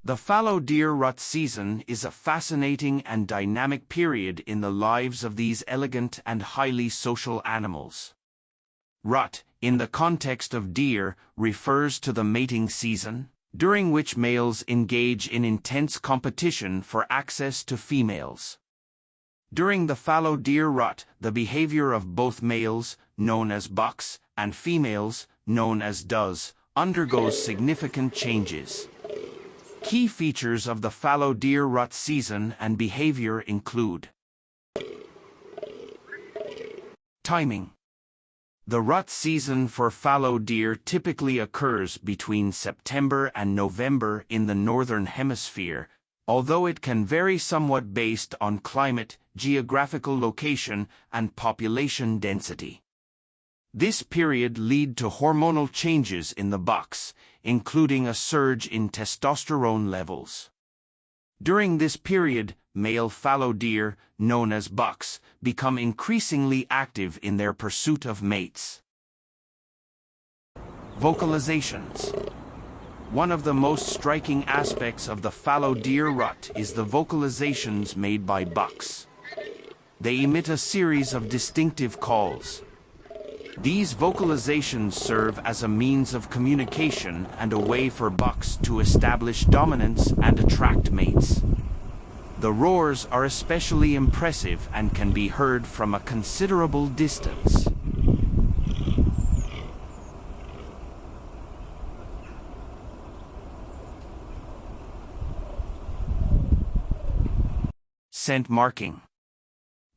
The fallow deer rut season is a fascinating and dynamic period in the lives of these elegant and highly social animals. Rut, in the context of deer, refers to the mating season, during which males engage in intense competition for access to females. During the fallow deer rut, the behavior of both males, known as bucks, and females, known as does, undergoes significant changes. Key features of the fallow deer rut season and behavior include timing. The rut season for fallow deer typically occurs between September and November in the northern hemisphere, although it can vary somewhat based on climate, geographical location, and population density. This period leads to hormonal changes in the bucks, including a surge in testosterone levels. During this period, male fallow deer, known as bucks, become increasingly active in their pursuit of mates. Vocalizations. One of the most striking aspects of the fallow deer rut is the vocalizations made by bucks. They emit a series of distinctive calls. These vocalizations serve as a means of communication and a way for bucks to establish dominance and attract mates. The roars are especially impressive and can be heard from a considerable distance. Scent marking.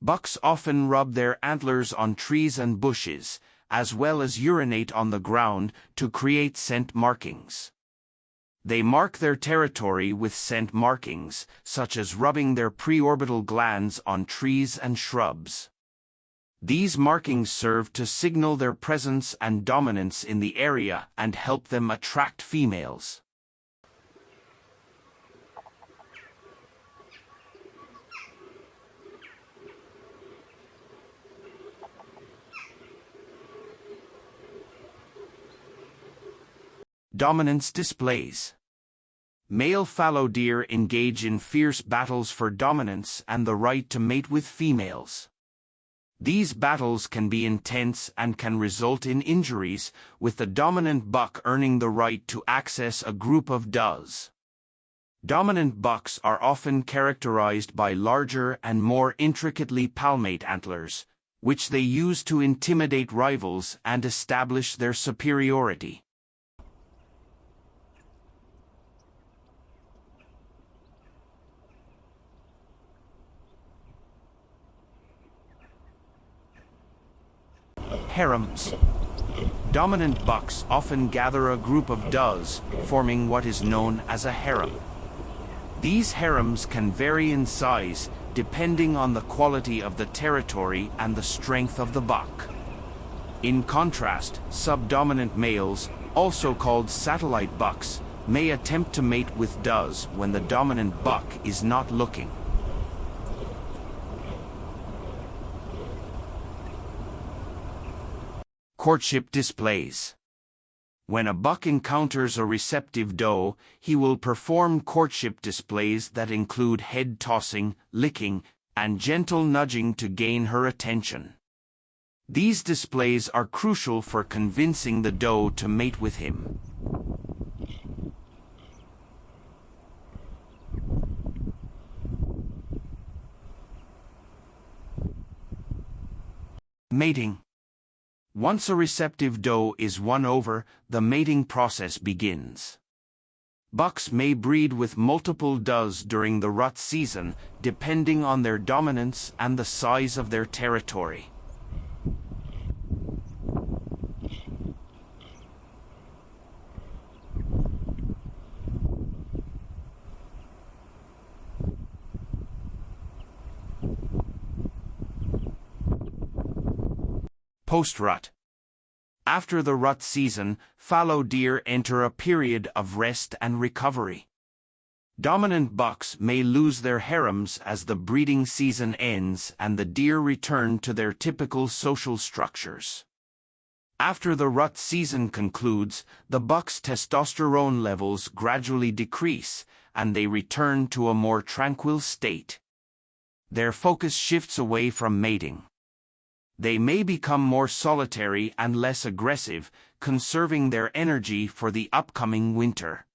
Bucks often rub their antlers on trees and bushes, as well as urinate on the ground to create scent markings. They mark their territory with scent markings, such as rubbing their preorbital glands on trees and shrubs. These markings serve to signal their presence and dominance in the area and help them attract females. Dominance displays. Male fallow deer engage in fierce battles for dominance and the right to mate with females. These battles can be intense and can result in injuries, with the dominant buck earning the right to access a group of does. Dominant bucks are often characterized by larger and more intricately palmate antlers, which they use to intimidate rivals and establish their superiority. Harems. Dominant bucks often gather a group of does, forming what is known as a harem. These harems can vary in size, depending on the quality of the territory and the strength of the buck. In contrast, subdominant males, also called satellite bucks, may attempt to mate with does when the dominant buck is not looking. Courtship displays. When a buck encounters a receptive doe, he will perform courtship displays that include head tossing, licking, and gentle nudging to gain her attention. These displays are crucial for convincing the doe to mate with him. Mating. Once a receptive doe is won over, the mating process begins. Bucks may breed with multiple does during the rut season, depending on their dominance and the size of their territory. Post-rut. After the rut season, fallow deer enter a period of rest and recovery. Dominant bucks may lose their harems as the breeding season ends and the deer return to their typical social structures. After the rut season concludes, the buck's testosterone levels gradually decrease, and they return to a more tranquil state. Their focus shifts away from mating. They may become more solitary and less aggressive, conserving their energy for the upcoming winter.